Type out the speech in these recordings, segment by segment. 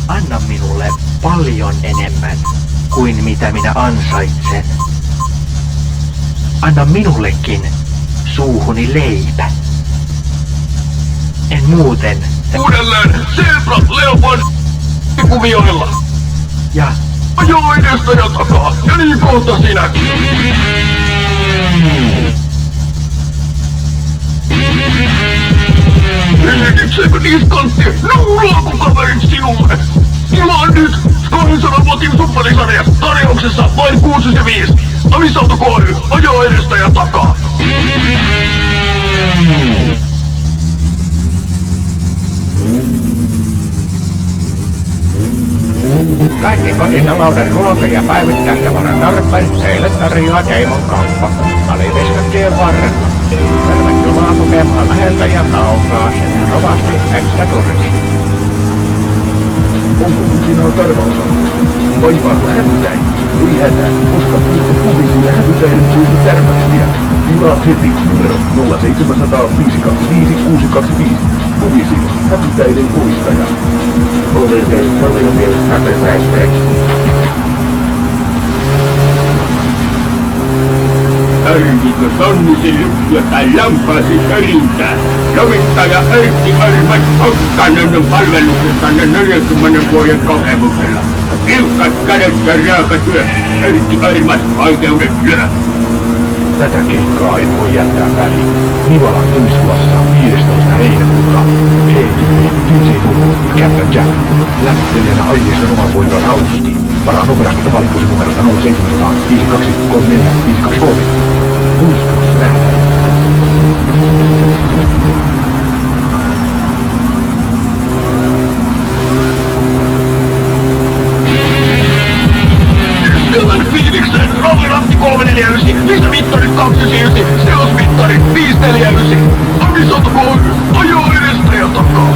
Anna minulle paljon enemmän kuin mitä minä ansaitsen. Anna minullekin suuhuni leipä. En muuten... Uudelleen Zebra Leopard kuvioilla. Ja... Ajoo edestä ja takaa, ja niin kohta sinäkin. Yritykseekö niskantti nuulaako kaverit sinulle? Tilaa nyt 200 watin suppelisarja tarjouksessa vain 65. Amisauto Ky, ajoo edestä ja takaa. Kaikki kotitalouden ruoka- ja päivittäistavaran tarpeet teille tarjoaa Teimon kauppa. Aliviskantien varrella. Tervetuloa tukemaan läheltä ja kaukaa sen rovasti extra turki. Onko sinä tarvausa? Vaivaako hätäin? Ei hätää, koska puhutte kuvisia hävytäiden suusta tärmästiä. Tilaat heti numero 0700 525 625. Kuvisi hävytäiden poistaja. Kuvisi hävytäiden. Tarvitko sonnisi lypsyä tai lampaasi pörintää? Lomittaja Erkki Armas Okkanen on palveluksessanne 40 vuoden kokemuksella. Tiukat kädet ja raaka työ. Erkki Armas oikeudet lyö. Tätä keikkaa ei voi jättää väliin. Nivalan Tuiskulassa 15. heinäkuuta. DJ Tuhu, Captain Jack. Lämmittelijänä aineiston oman poika Rausti. Varaa nopeasti valikuisen numerosta 0700 5234 523. Tuiskulassa nähdään. Stellan Phoenixen Roviratti 349, lisämittarit 299, selosmittarit 549. Amisauto Ky, ajoo edestä ja takaa.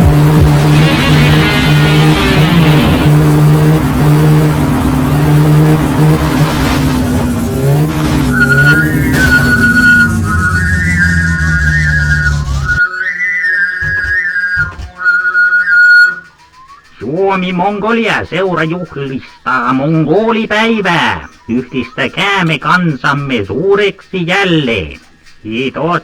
Suomi-Mongolia seura juhlistaa mongolipäivää. Yhdistäkäämme kansamme suureksi jälleen. Kiitos.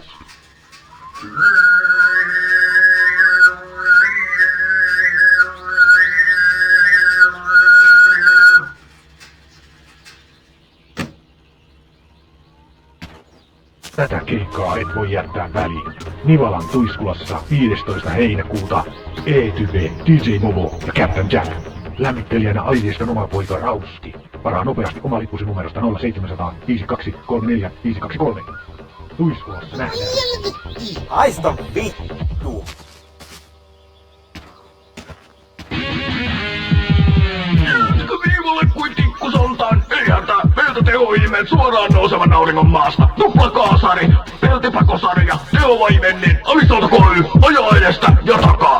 Tätä keikkaa et voi jättää väliin. Nivalan Tuiskulassa 15. heinäkuuta. E-Type, DJ Movo ja Captain Jack. Lämmittelijänä aineiston oma poika Rausti. Varaa nopeasti oma lippusi numerosta 0700 5234 523. Tuiskulassa nähdään. Haista vittu! Jäätkö viivalle kuin tikkusoltaan? Ei hätää, meiltä tehoimet suoraan nousevan auringon maasta. Tuplakaasari, peltipakosarja, tehovaimennin, Amisauto Ky, ajaa edestä ja takaa.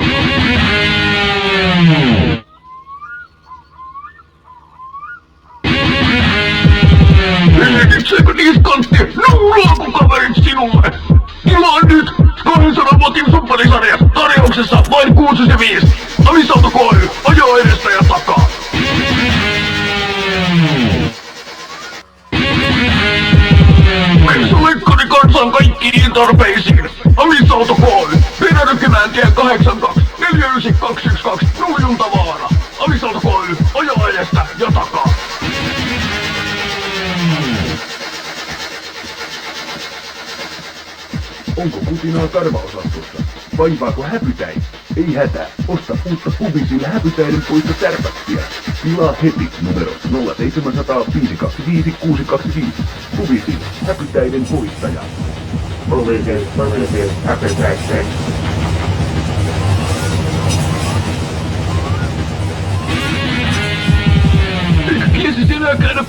Yritykseekö niskantti nuulaako kaverit sinulle? Tilaa nyt 200 watin suppelisarja tarjouksessa vain 65. Amisauto Ky, ajaa edestä ja takaa. Messulikkoni kansaan kaikkiin tarpeisiin. Amisauto Ky, Perärykimäentien 82 49212 Nuljunta vaara. Amisauto Ky, ajaa edestä Onko kutinaa karvaosastossa? Vaivaako häpytäin? Ei hätää. Osta uutta Puvisille häpytäiden poista tärpättiä. Tilaa heti numero 0700 525 625. Puvisil, häpytäiden poistaja. Puvisil, häpytäiden. Eikä kiesi sinä käydä